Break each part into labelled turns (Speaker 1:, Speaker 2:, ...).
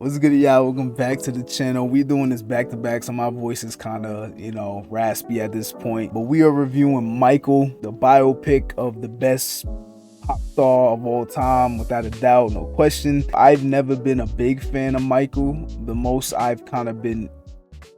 Speaker 1: What's good, y'all? Welcome back to the channel. We doing this back to back, so my voice is kind of, raspy at this point. But we are reviewing Michael, the biopic of the best pop star of all time, without a doubt, no question. I've never been a big fan of Michael. The most I've kind of been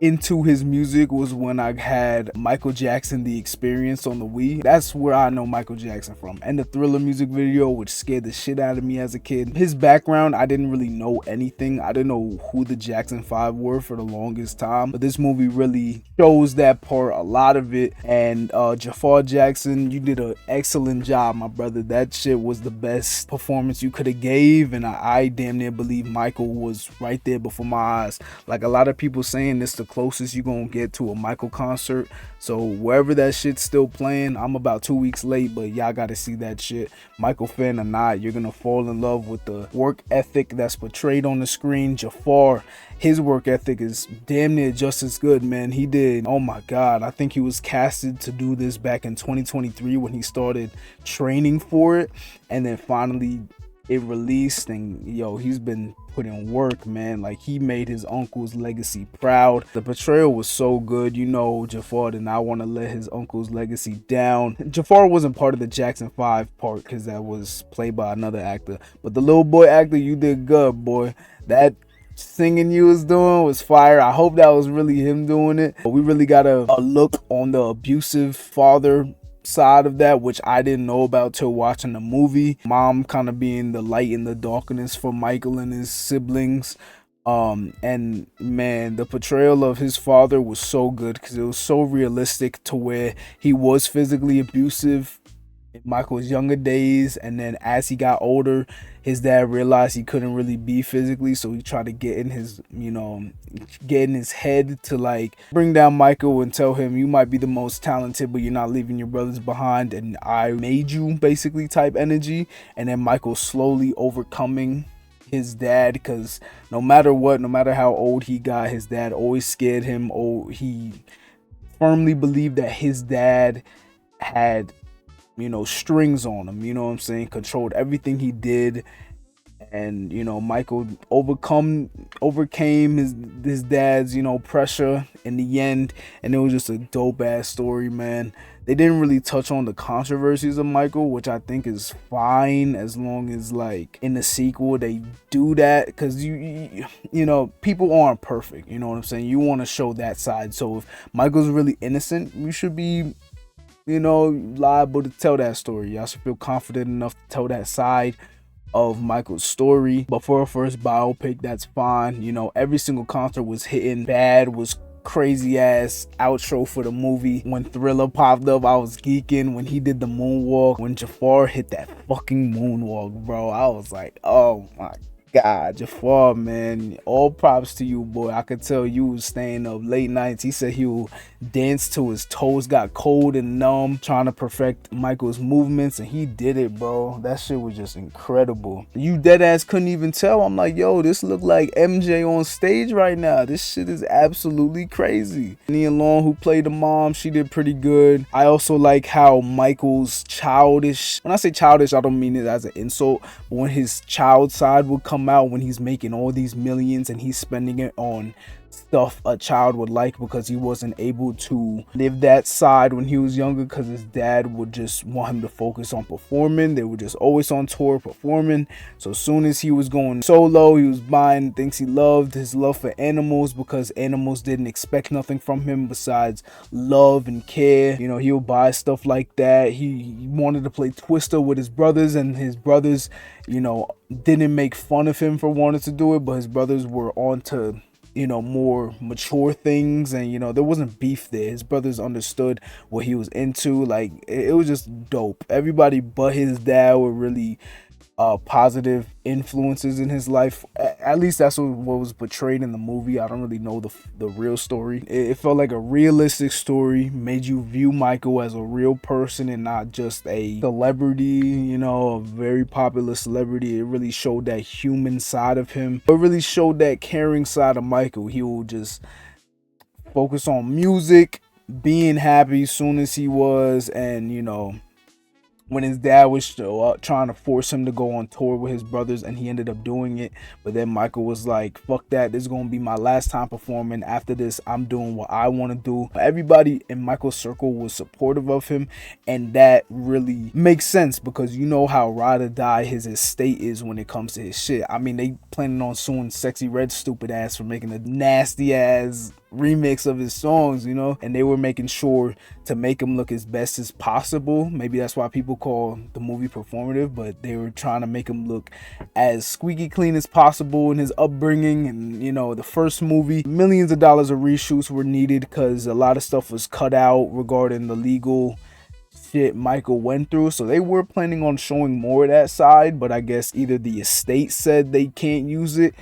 Speaker 1: into his music was when I had Michael Jackson The Experience on the Wii. That's where I know Michael Jackson from. And the Thriller music video, which scared the shit out of me as a kid. His background, I didn't really know anything. I didn't know who the Jackson 5 were for the longest time. But this movie really shows that part, a lot of it. And Jafar Jackson, you did an excellent job, my brother. That shit was the best performance you could have gave. And I damn near believe Michael was right there before my eyes. Like a lot of people saying this the closest you're gonna get to a Michael concert. So wherever that shit's still playing, I'm about 2 weeks late, but y'all gotta see that shit. Michael fan or not, you're gonna fall in love with the work ethic that's portrayed on the screen. Jafar, his work ethic is damn near just as good, man. He did, oh my god, I think he was casted to do this back in 2023 when he started training for it, and then finally it released, and yo, he's been putting work, man. Like, he made his uncle's legacy proud. The portrayal was so good. Jafar did not want to let his uncle's legacy down. Jafar wasn't part of the Jackson 5 part because that was played by another actor, but the little boy actor, you did good, boy. That singing you was doing was fire. I hope that was really him doing it. But we really got a look on the abusive father side of that, which I didn't know about till watching the movie. Mom kind of being the light in the darkness for Michael and his siblings. And man, the portrayal of his father was so good because it was so realistic to where he was physically abusive in Michael's younger days, and then as he got older, his dad realized he couldn't really be physically, so he tried to get in his head to like bring down Michael and tell him, you might be the most talented, but you're not leaving your brothers behind, and I made you, basically type energy. And then Michael slowly overcoming his dad, because no matter what, no matter how old he got, his dad always scared him. He firmly believed that his dad had strings on him, you know what I'm saying, controlled everything he did. And Michael overcame his dad's pressure in the end, and it was just a dope ass story, man. They didn't really touch on the controversies of Michael, which I think is fine, as long as like in the sequel they do that, because people aren't perfect, you know what I'm saying. You want to show that side. So if Michael's really innocent, you should be liable to tell that story. Y'all should feel confident enough to tell that side of Michael's story. But for a first biopic, that's fine. Every single concert was hitting. Bad was crazy ass outro for the movie. When Thriller popped up, I was geeking. When he did the moonwalk, when Jafar hit that fucking moonwalk, bro, I was like, oh my god, Jafar, man, all props to you, boy. I could tell you was staying up late nights. He said he would dance till his toes got cold and numb, trying to perfect Michael's movements, and he did it, bro. That shit was just incredible. You dead ass couldn't even tell. I'm like, yo, this look like MJ on stage right now. This shit is absolutely crazy. Nia Long, who played the mom, she did pretty good. I also like how Michael's childish, when I say childish, I don't mean it as an insult, but when his child side would come out, when he's making all these millions and he's spending it on stuff a child would like, because he wasn't able to live that side when he was younger, because his dad would just want him to focus on performing. They were just always on tour performing. So as soon as he was going solo, he was buying things he loved, his love for animals, because animals didn't expect nothing from him besides love and care. He would buy stuff like that. He wanted to play Twister with his brothers, and his brothers didn't make fun of him for wanting to do it, but his brothers were on to more mature things, and there wasn't beef there. His brothers understood what he was into. Like, it was just dope. Everybody but his dad were really positive influences in his life. At least that's what was portrayed in the movie. I don't really know the real story. It felt like a realistic story, made you view Michael as a real person and not just a celebrity, a very popular celebrity. It really showed that human side of him. It really showed that caring side of Michael. He will just focus on music, being happy soon as he was, and when his dad was trying to force him to go on tour with his brothers, and he ended up doing it. But then Michael was like, fuck that, this is gonna be my last time performing. After this, I'm doing what I want to do. Everybody in Michael's circle was supportive of him, and that really makes sense, because you know how ride or die his estate is when it comes to his shit. I mean, they planning on suing Sexy Red stupid ass for making a nasty ass remix of his songs, you know, and they were making sure to make him look as best as possible. Maybe that's why people call the movie performative, but they were trying to make him look as squeaky clean as possible in his upbringing. And you know, the first movie, millions of dollars of reshoots were needed because a lot of stuff was cut out regarding the legal shit Michael went through, so they were planning on showing more of that side, but I guess either the estate said they can't use it,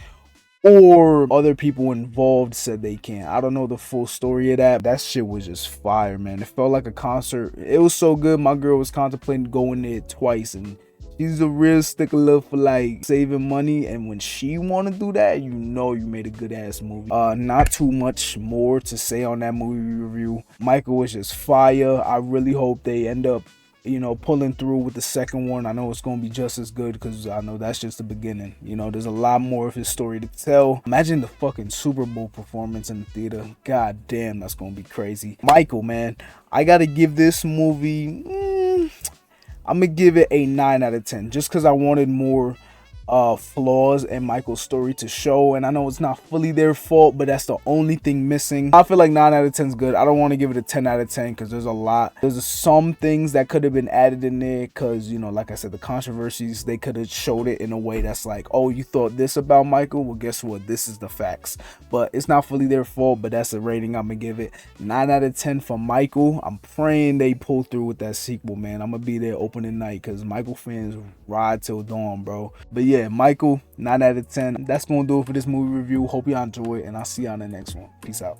Speaker 1: or other people involved said they can't. I don't know the full story of that. That shit was just fire, man. It felt like a concert. It was so good. My girl was contemplating going there twice, and she's a real stickler for like saving money, and when she want to do that, you know you made a good ass movie. Not too much more to say on that movie review. Michael was just fire. I really hope they end up, you know, pulling through with the second one. I know it's gonna be just as good, because I know that's just the beginning. You know, there's a lot more of his story to tell. Imagine the fucking Super Bowl performance in the theater. God damn, that's gonna be crazy. Michael, man, I gotta give this movie, I'm gonna give it a 9 out of 10, just because I wanted more flaws in Michael's story to show, and I know it's not fully their fault, but that's the only thing missing. I feel like 9 out of 10 is good. I don't want to give it a 10 out of 10 because there's some things that could have been added in there, because, you know, like I said, the controversies, they could have showed it in a way that's like, oh, you thought this about Michael, well, guess what, this is the facts. But it's not fully their fault, but that's a rating I'm gonna give it. 9 out of 10 for Michael. I'm praying they pull through with that sequel, man. I'm gonna be there opening night, because Michael fans ride till dawn, bro. But yeah, Michael, 9 out of 10. That's gonna do it for this movie review. Hope y'all enjoy it, and I'll see y'all in the next one. Peace out.